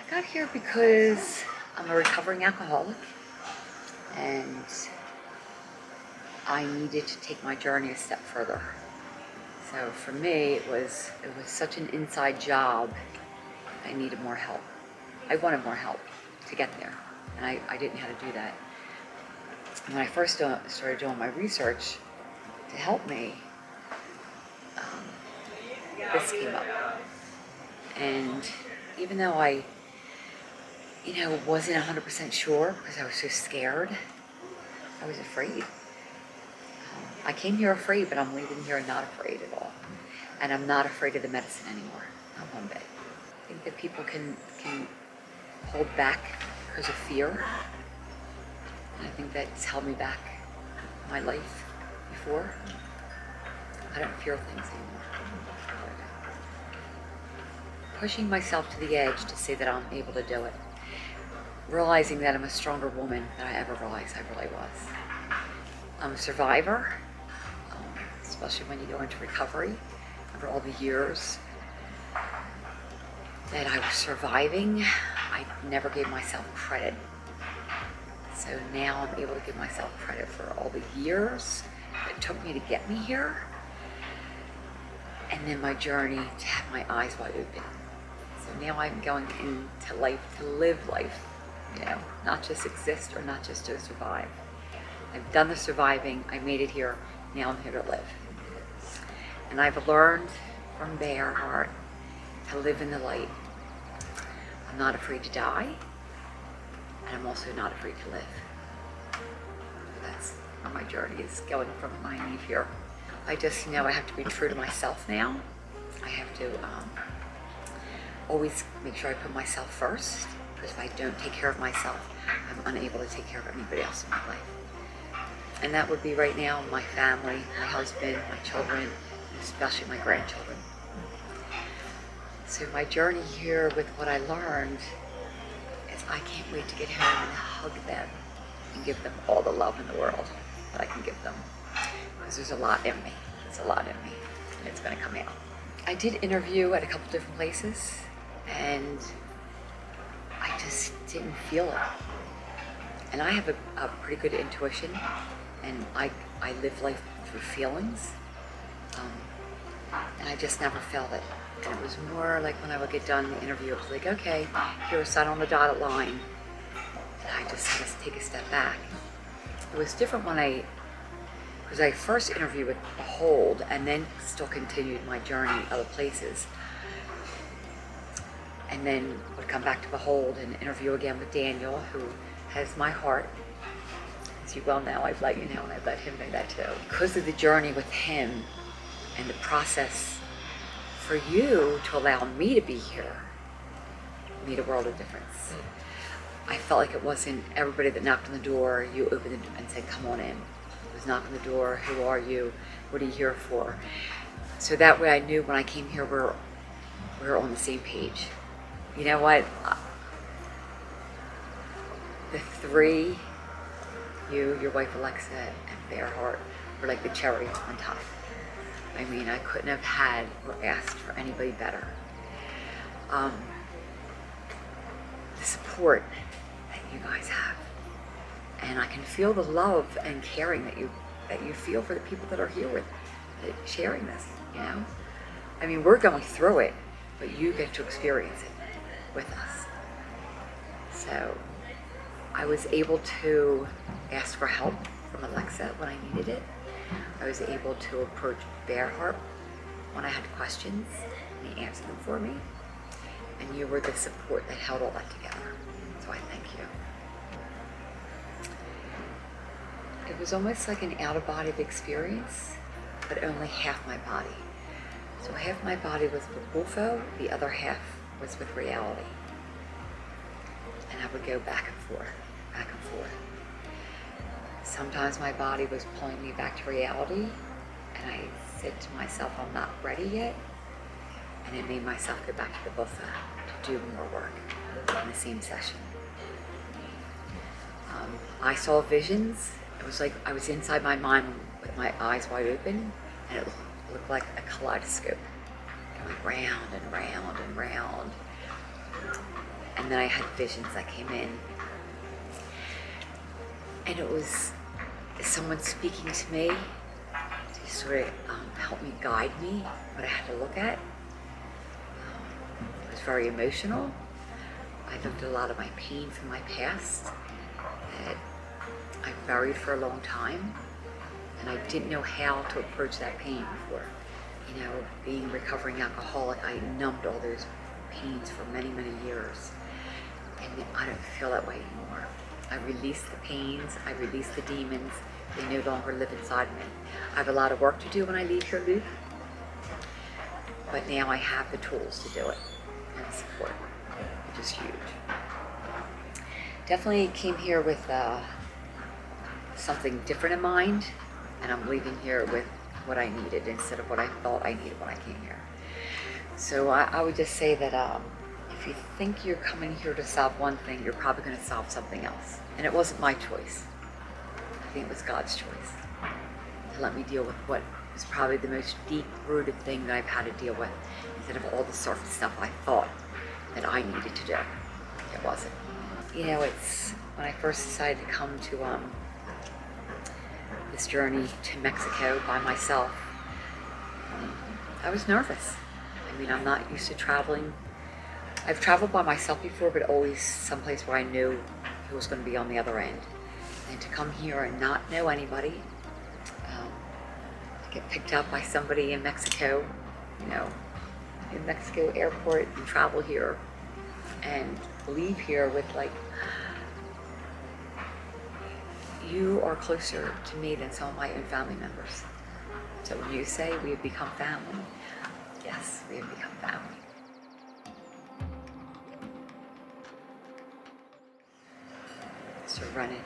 I got here because I'm a recovering alcoholic and I needed to take my journey a step further. So for me, it was such an inside job. I needed more help. I wanted more help to get there, and I didn't know how to do that. And when I first started doing my research to help me, this came up. And even though I, wasn't 100% sure because I was so scared, I was afraid. I came here afraid, but I'm leaving here not afraid at all. And I'm not afraid of the medicine anymore, not one bit. I think that people can hold back because of fear. And I think that's held me back in my life before. I don't fear things anymore. Pushing myself to the edge to say that I'm able to do it. Realizing that I'm a stronger woman than I ever realized I really was. I'm a survivor, especially when you go into recovery. After all the years that I was surviving, I never gave myself credit. So now I'm able to give myself credit for all the years it took me to get me here, and then my journey to have my eyes wide open. So now I'm going into life to live life, not just exist or not just to survive. I've done the surviving, I made it here, now I'm here to live. And I've learned from bare heart to live in the light. I'm not afraid to die, and I'm also not afraid to live. That's where my journey is going from my leave here. I just I have to be true to myself now. I have to always make sure I put myself first, because if I don't take care of myself, I'm unable to take care of anybody else in my life. And that would be right now my family, my husband, my children, especially my grandchildren. So my journey here with what I learned is I can't wait to get home and hug them and give them all the love in the world that I can give them. Because there's a lot in me. There's a lot in me, and it's going to come out. I did interview at a couple different places, and I just didn't feel it. And I have a pretty good intuition, and I live life through feelings, and I just never felt it. And it was more like when I would get done the interview, it was like, okay, here's a sign on the dotted line. And I just had to take a step back. It was different because I first interviewed with Behold and then still continued my journey other places. And then would come back to Behold and interview again with Daniel, who has my heart. As you well know, I've let you know, and I've let him know that too. Because of the journey with him and the process for you to allow me to be here made a world of difference. I felt like it wasn't everybody that knocked on the door, you opened it and said, come on in. It was knock on the door, who are you? What are you here for? So that way I knew when I came here, we're on the same page. You know what? The three, you, your wife Alexa, and Bearheart, were like the cherry on top. I mean, I couldn't have had or asked for anybody better. The support that you guys have, and I can feel the love and caring that you feel for the people that are here with sharing this. I mean, we're going through it, but you get to experience it with us. So I was able to ask for help from Alexa when I needed it. I was able to approach Bearheart when I had questions, and he answered them for me. And you were the support that held all that together. So I thank you. It was almost like an out-of-body experience, but only half my body. So half my body was with Wolfo, the other half was with reality. And I would go back and forth, back and forth. Sometimes my body was pulling me back to reality, and I said to myself, I'm not ready yet. And it made myself go back to the buffet to do more work in the same session. I saw visions. It was like I was inside my mind with my eyes wide open, and it looked like a kaleidoscope going round and round and round. And then I had visions that came in. And it was someone speaking to me to sort of help me, guide me, what I had to look at. It was very emotional. I looked at a lot of my pain from my past that I buried for a long time. And I didn't know how to approach that pain before. You know, being a recovering alcoholic, I numbed all those pains for many, many years. And I don't feel that way anymore. I released the pains, I released the demons. They no longer live inside me. I have a lot of work to do when I leave here, Luke. But now I have the tools to do it and support, which is huge. Definitely came here with something different in mind, and I'm leaving here with what I needed instead of what I thought I needed when I came here. So I would just say that if you think you're coming here to solve one thing, you're probably going to solve something else. And it wasn't my choice. I think it was God's choice to let me deal with what was probably the most deep-rooted thing that I've had to deal with, instead of all the surface stuff I thought that I needed to do. It wasn't. You know, it's when I first decided to come to this journey to Mexico by myself, I was nervous. I mean, I'm not used to traveling. I've traveled by myself before, but always someplace where I knew who was going to be on the other end. And to come here and not know anybody, to get picked up by somebody in Mexico, you know, in Mexico airport, and travel here and leave here with like, you are closer to me than some of my own family members. So when you say we have become family, yes, we have become family. Serenity.